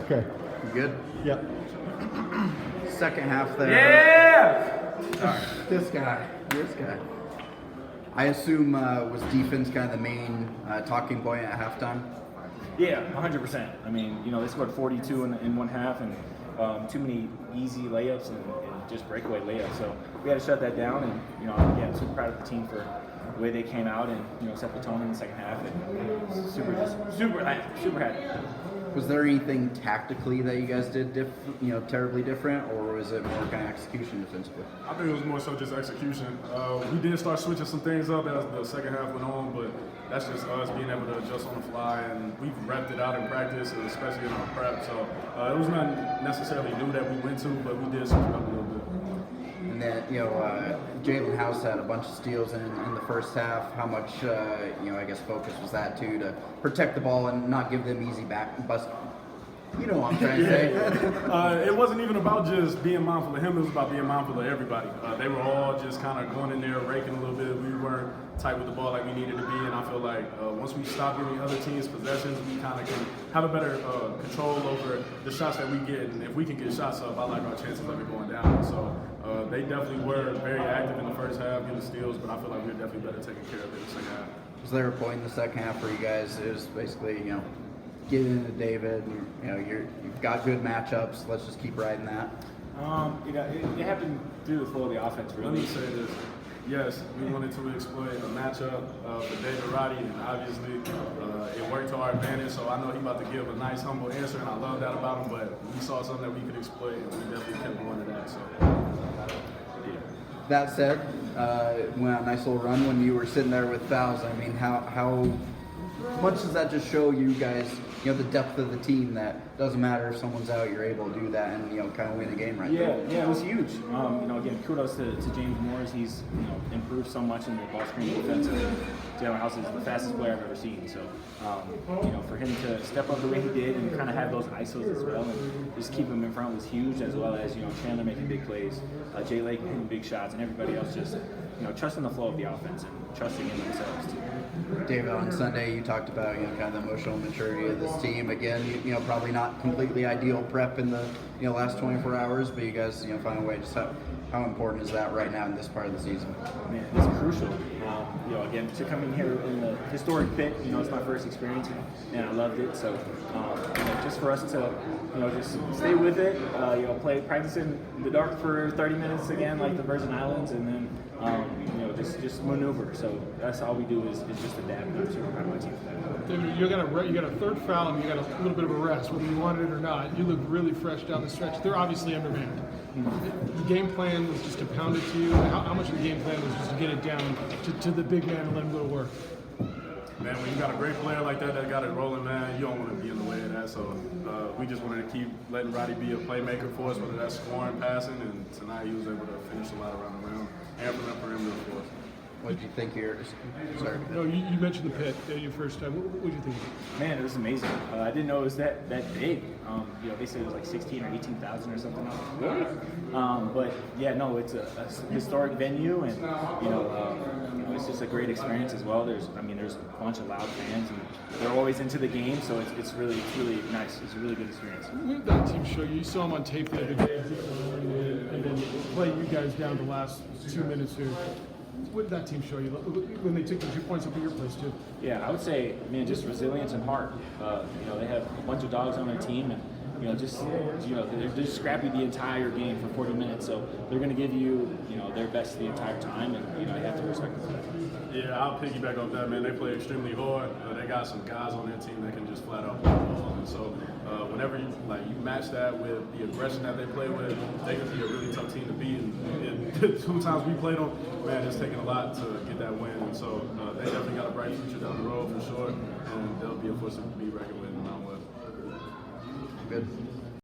Okay. You good? Yep. Second half there. Yeah! Sorry. This guy. I assume was defense kind of the main talking point at halftime? Yeah, 100%. I mean, they scored 42 in one half, and too many easy layups and just breakaway layups. So we had to shut that down, and again, super proud of the team for the way they came out and set the tone in the second half, and super happy. Was there anything tactically that you guys did terribly different, or was it more kind of execution defensively? I think it was more so just execution. We did start switching some things up as the second half went on, but that's just us being able to adjust on the fly, and we've repped it out in practice, especially in our prep. So it was not necessarily new that we went to, but we did switch it up a little bit. And then, Jalen House had a bunch of steals in the first half. How much, I guess, focus was that too to protect the ball and not give them easy back bust? You know what I'm trying to say. It wasn't even about just being mindful of him. It was about being mindful of everybody. They were all just kind of going in there, raking a little bit. We weren't tight with the ball like we needed to be, and I feel like once we stop giving other teams possessions, we kind of can have a better control over the shots that we get. And if we can get shots up, I like our chances of it going down. So they definitely were very active in the first half, getting steals, but I feel like we were definitely better taking care of it in the second half. Was there a point in the second half where you guys, it was basically, get into David, and, you've got good matchups, let's just keep riding that? It happened through the flow of the offense, really. Let me say this. Yes, we wanted to exploit a matchup for David Roddy, and obviously it worked to our advantage, so I know he's about to give a nice, humble answer, and I love that about him, but we saw something that we could exploit, and we definitely kept going to that. So, yeah. That said, went on a nice little run when you were sitting there with fouls. I mean, how much does that just show you guys, the depth of the team, that doesn't matter if someone's out, you're able to do that and, kind of win a game right there? Yeah, it was huge. Again, kudos to James Moores. He's, improved so much in the ball screen defense. Jalen House is the fastest player I've ever seen. So, for him to step up the way he did and kind of have those ISOs as well and just keep him in front was huge, as well as, Chandler making big plays, Jay Lake hitting big shots, and everybody else just, trusting the flow of the offense and trusting in themselves too. David, on Sunday you talked about kind of the emotional maturity of this team. Again, probably not completely ideal prep in the last 24 hours, but you guys find a way. Just how important is that right now in this part of the season? Man, it's crucial. Again, to come in here in the historic pit, it's my first experience, and I loved it. So, just for us to, just stay with it, practice in the dark for 30 minutes again, like the Virgin Islands, and then, just maneuver. So that's all we do is just adapt. I'm super proud of my team for that. David, you got a third foul and you got a little bit of a rest, whether you wanted it or not. You look really fresh down the stretch. They're obviously undermanned. The game plan was just to pound it to you. How much of the game plan was just to get it down to the big man and let him go to work? Man, when you got a great player like that got it rolling, man, you don't want to be in the way of that. So we just wanted to keep letting Roddy be a playmaker for us, whether that's scoring, passing, and tonight he was able to finish a lot around the rim and from the perimeter for us. What did you think here? Sorry. No, you mentioned the pit your first time. What did you think? Man, it was amazing. I didn't know it was that big. They said it was like 16 or 18,000 or something. Really? But yeah, no, it's a historic venue, and it's just a great experience as well. There's a bunch of loud fans, and they're always into the game, so it's really nice. It's a really good experience. What did that team show you? You saw them on tape the other day, and then play you guys down the last 2 minutes here. What did that team show you when they took the 2 points up in your place too? Yeah, I would say, just resilience and heart. They have a bunch of dogs on their team, and they're just scrappy the entire game for 40 minutes. So they're going to give you, their best the entire time, and you have to respect them. Yeah, I'll piggyback off that, man. They play extremely hard. They got some guys on their team that can just flat out play ball. And so whenever you match that with the aggression that they play with, they can be a really tough team to beat. And 2 times we played them, man, it's taken a lot to get that win. And so they definitely got a bright future down the road for sure. And they'll be a force to be reckoned with no matter what. Good.